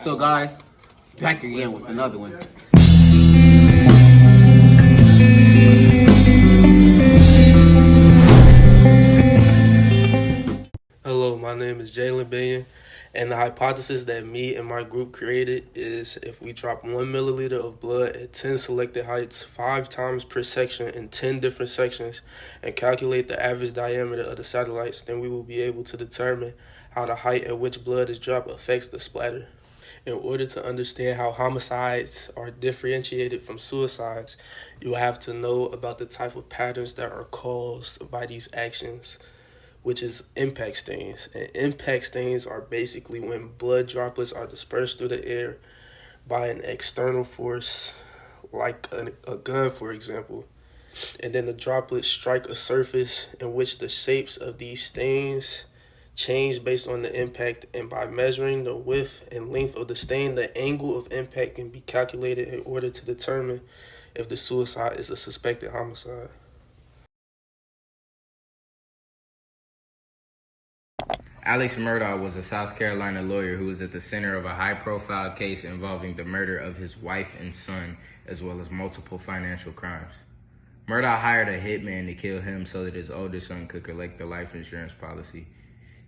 So guys, back again with another one. Hello, my name is Jalen Billion, and the hypothesis that me and my group created is if we drop 1 milliliter of blood at 10 selected heights 5 times per section in 10 different sections and calculate the average diameter of the satellites, then we will be able to determine how the height at which blood is dropped affects the splatter. In order to understand how homicides are differentiated from suicides, you have to know about the type of patterns that are caused by these actions, which is impact stains. And impact stains are basically when blood droplets are dispersed through the air by an external force, like a gun, for example. And then the droplets strike a surface in which the shapes of these stains change based on the impact, and by measuring the width and length of the stain, the angle of impact can be calculated in order to determine if the suicide is a suspected homicide. Alex Murdaugh was a South Carolina lawyer who was at the center of a high-profile case involving the murder of his wife and son, as well as multiple financial crimes. Murdaugh hired a hitman to kill him so that his older son could collect the life insurance policy.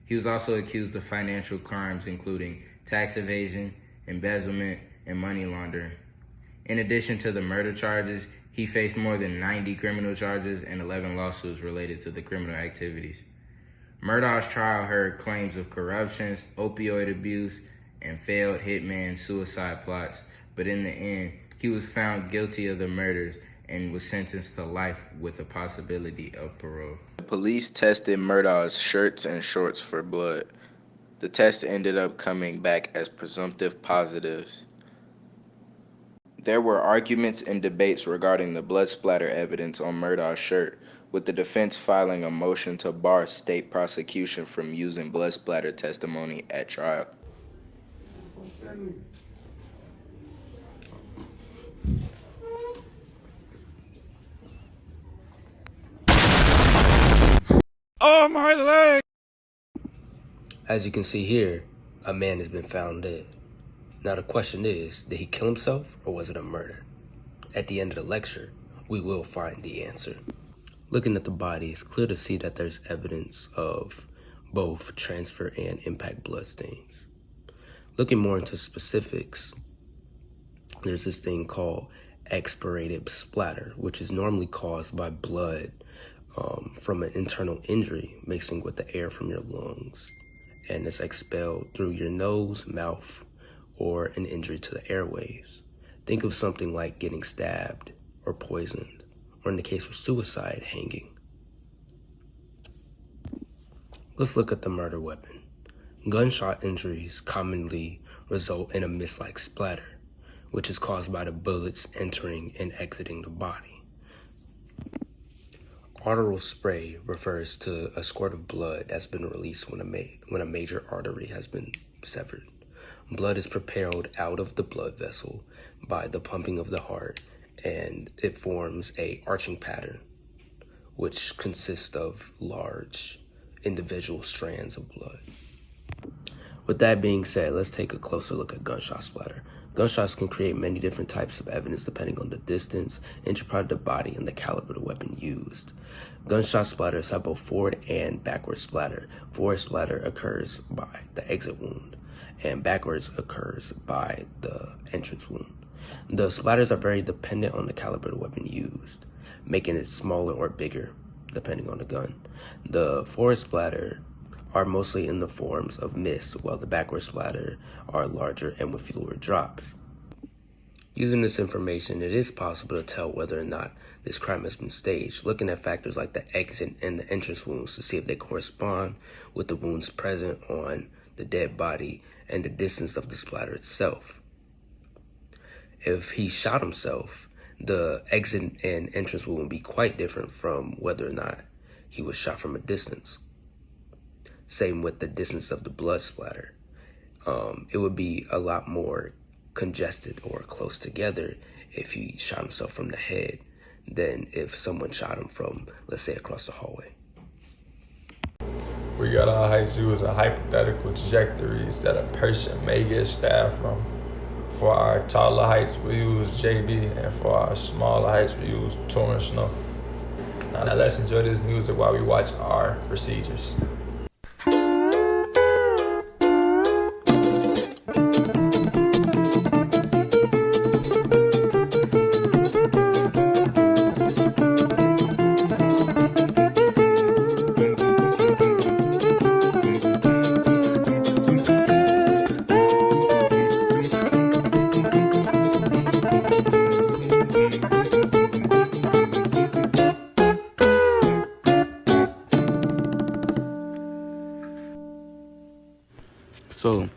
He was also accused of financial crimes including tax evasion, embezzlement, and money laundering. In addition to the murder charges, he faced more than 90 criminal charges and 11 lawsuits related to the criminal activities. Murdaugh's trial heard claims of corruption, opioid abuse, and failed hitman suicide plots, but in the end, he was found guilty of the murders and was sentenced to life with a possibility of parole. The police tested Murdaugh's shirts and shorts for blood. The test ended up coming back as presumptive positives. There were arguments and debates regarding the blood splatter evidence on Murdaugh's shirt, with the defense filing a motion to bar state prosecution from using blood splatter testimony at trial. Oh, my leg! As you can see here, a man has been found dead. Now the question is, did he kill himself or was it a murder? At the end of the lecture, we will find the answer. Looking at the body, it's clear to see that there's evidence of both transfer and impact blood stains. Looking more into specifics, there's this thing called expirated splatter, which is normally caused by blood from an internal injury mixing with the air from your lungs, and it's expelled through your nose, mouth, or an injury to the airways. Think of something like getting stabbed or poisoned, or in the case of suicide, hanging. Let's look at the murder weapon. Gunshot injuries commonly result in a mist-like splatter, which is caused by the bullets entering and exiting the body. Arterial spray refers to a squirt of blood that's been released when a major artery has been severed. Blood is propelled out of the blood vessel by the pumping of the heart, and it forms a arching pattern, which consists of large individual strands of blood. With that being said, let's take a closer look at gunshot splatter. Gunshots can create many different types of evidence depending on the distance, entry part of the body, and the caliber of the weapon used. Gunshot splatters have both forward and backward splatter. Forward splatter occurs by the exit wound, and backwards occurs by the entrance wound. The splatters are very dependent on the caliber of the weapon used, making it smaller or bigger depending on the gun. The forward splatter are mostly in the forms of mist, while the backward splatter are larger and with fewer drops. Using this information, it is possible to tell whether or not this crime has been staged, looking at factors like the exit and the entrance wounds to see if they correspond with the wounds present on the dead body and the distance of the splatter itself. If he shot himself, the exit and entrance wound would be quite different from whether or not he was shot from a distance. Same with the distance of the blood splatter. It would be a lot more congested or close together if he shot himself from the head than if someone shot him from, let's say, across the hallway. We got our heights using hypothetical trajectories that a person may get stabbed from. For our taller heights, we use JB, and for our smaller heights, we use Torrent Snow. Now let's enjoy this music while we watch our procedures. So,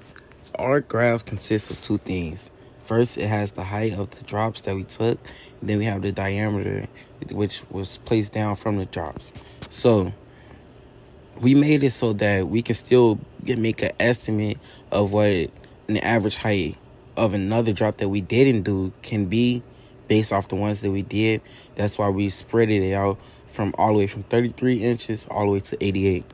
our graph consists of two things. First, it has the height of the drops that we took. And then we have the diameter, which was placed down from the drops. So, we made it so that we can still make an estimate of what an average height of another drop that we didn't do can be based off the ones that we did. That's why we spread it out from all the way from 33 inches all the way to 88.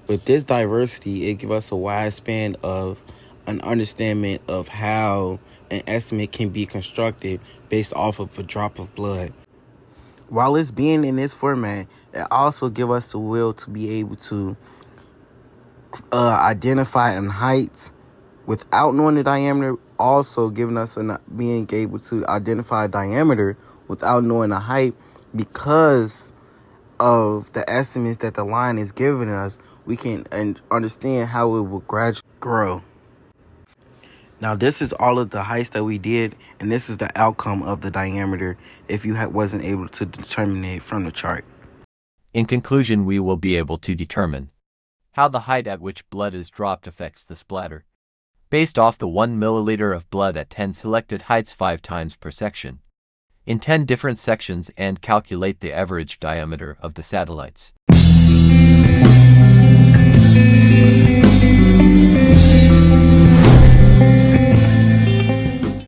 With this diversity, it gives us a wide span of an understanding of how an estimate can be constructed based off of a drop of blood. While it's being in this format, it also gives us the will to be able to identify an height without knowing the diameter, also giving us being able to identify a diameter without knowing the height. Because of the estimates that the line is giving us, we can understand how it will gradually grow. Now, this is all of the heights that we did, and this is the outcome of the diameter if you wasn't able to determine it from the chart. In conclusion, we will be able to determine how the height at which blood is dropped affects the splatter, based off the 1 milliliter of blood at 10 selected heights 5 times per section, in 10 different sections, and calculate the average diameter of the satellites.